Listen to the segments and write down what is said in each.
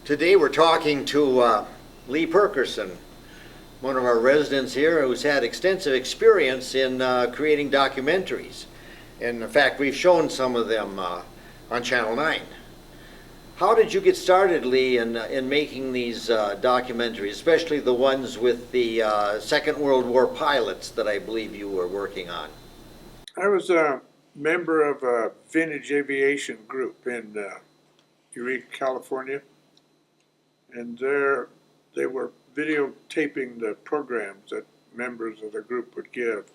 Today we're talking to Lee Pukerson, one of our residents here who's had extensive experience in creating documentaries. And in fact, we've shown some of them on Channel 9. How did you get started, Lee, in making these documentaries, especially the ones with the Second World War pilots that I believe you were working on? I was a member of a vintage aviation group in Eureka, California, and there they were videotaping the programs that members of the group would give.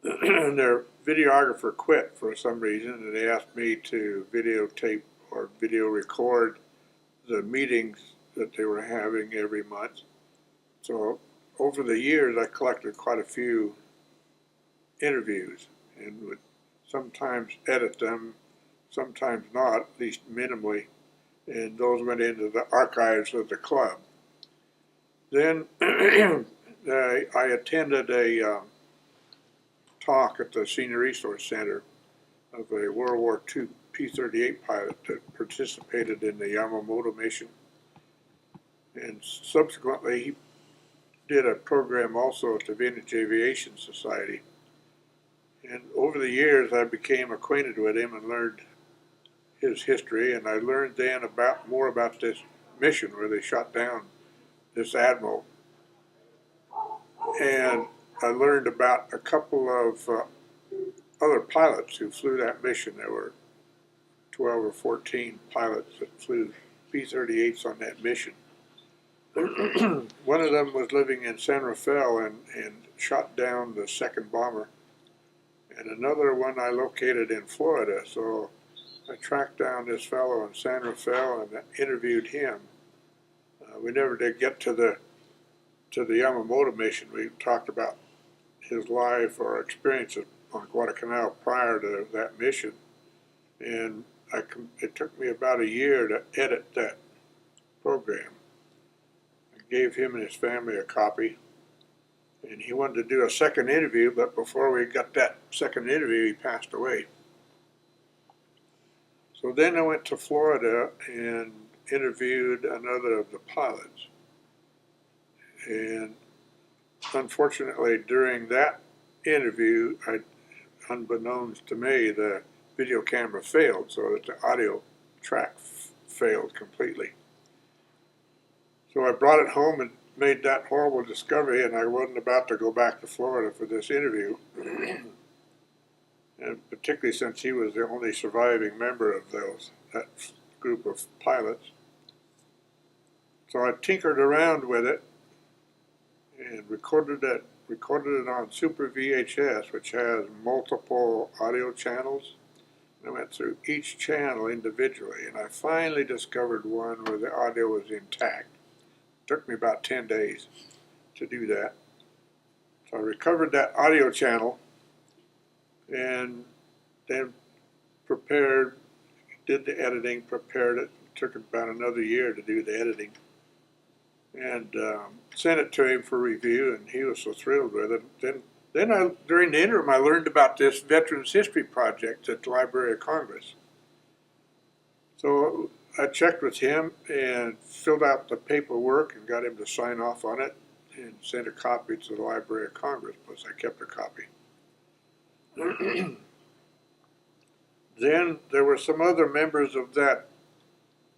And their videographer quit for some reason, and they asked me to videotape or video record the meetings that they were having every month. So over the years, I collected quite a few interviews and would sometimes edit them, sometimes not, at least minimally, and those went into the archives of the club. Then I attended a talk at the Senior Resource Center of a World War II P-38 pilot that participated in the Yamamoto mission, and subsequently he did a program also at the Vintage Aviation Society. And over the years, I became acquainted with him and learned his history, and I learned then more about this mission where they shot down this admiral. And I learned about a couple of other pilots who flew that mission. There were 12 or 14 pilots that flew P-38s on that mission. One of them was living in San Rafael and shot down the second bomber. And another one I located in Florida, so I tracked down this fellow in San Rafael and interviewed him. We never did get to the Yamamoto mission. We talked about his life or experiences on Guadalcanal prior to that mission, and it took me about a year to edit that program. I gave him and his family a copy, and he wanted to do a second interview, but before we got that second interview, he passed away. So then I went to Florida and interviewed another of the pilots. And unfortunately, during that interview, unbeknownst to me, the video camera failed, so that the audio track failed completely. So I brought it home and made that horrible discovery, and I wasn't about to go back to Florida for this interview. And particularly since he was the only surviving member of that group of pilots. So I tinkered around with it and recorded it on Super VHS, which has multiple audio channels. And I went through each channel individually, and I finally discovered one where the audio was intact. It took me about 10 days to do that. So I recovered that audio channel and then did the editing, prepared it. It took about another year to do the editing, and sent it to him for review, and he was so thrilled with it. Then during the interim, I learned about this Veterans History Project at the Library of Congress. So I checked with him and filled out the paperwork and got him to sign off on it and sent a copy to the Library of Congress, plus I kept a copy. Then there were some other members of that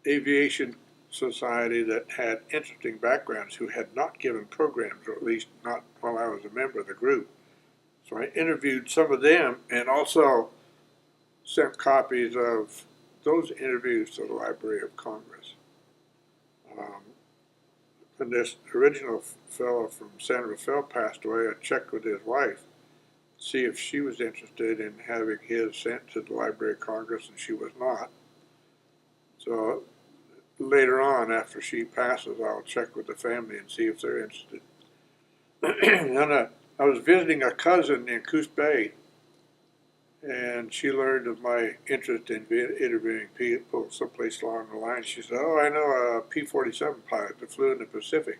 aviation society that had interesting backgrounds who had not given programs, or at least not while I was a member of the group. So I interviewed some of them and also sent copies of those interviews to the Library of Congress. When this original fellow from San Rafael passed away, I checked with his wife to see if she was interested in having his sent to the Library of Congress, and she was not. So later on, after she passes, I'll check with the family and see if they're interested. And I was visiting a cousin in Coos Bay, and she learned of my interest in interviewing people someplace along the line. She said, "Oh, I know a P-47 pilot that flew in the Pacific."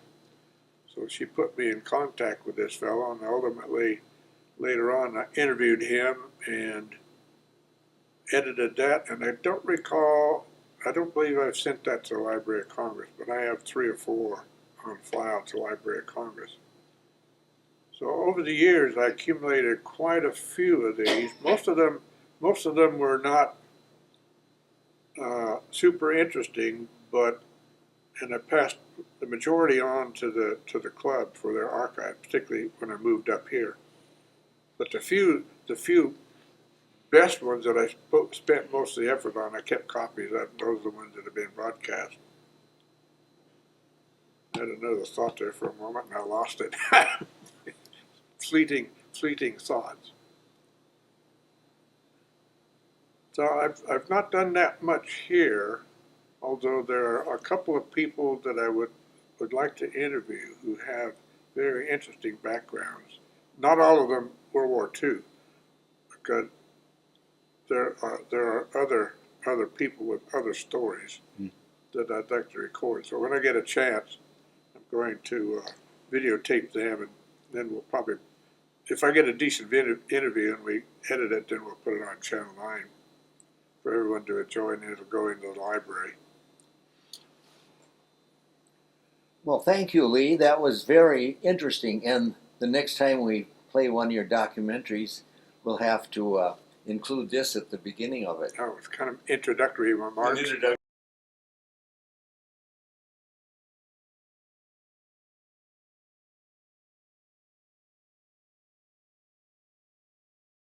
So she put me in contact with this fellow, and ultimately, later on, I interviewed him and edited that. And I don't recall I don't believe I've sent that to the Library of Congress, but I have 3 or 4 on file to the Library of Congress. So over the years, I accumulated quite a few of these. Most of them were not super interesting, but and I passed the majority on to the club for their archive, particularly when I moved up here. But the few best ones that I spent most of the effort on, I kept copies of. Those are the ones that have been broadcast. I had another thought there for a moment, and I lost it. fleeting thoughts. So I've not done that much here, although there are a couple of people that I would like to interview who have very interesting backgrounds. Not all of them World War II, because there are other people with other stories that I'd like to record. So when I get a chance, I'm going to videotape them, and then we'll probably, if I get a decent interview and we edit it, then we'll put it on Channel 9 for everyone to enjoy, and it'll go into the library. Well, thank you, Lee. That was very interesting. And the next time we play one of your documentaries, we'll have to include this at the beginning of it. Oh, it's kind of introductory remarks.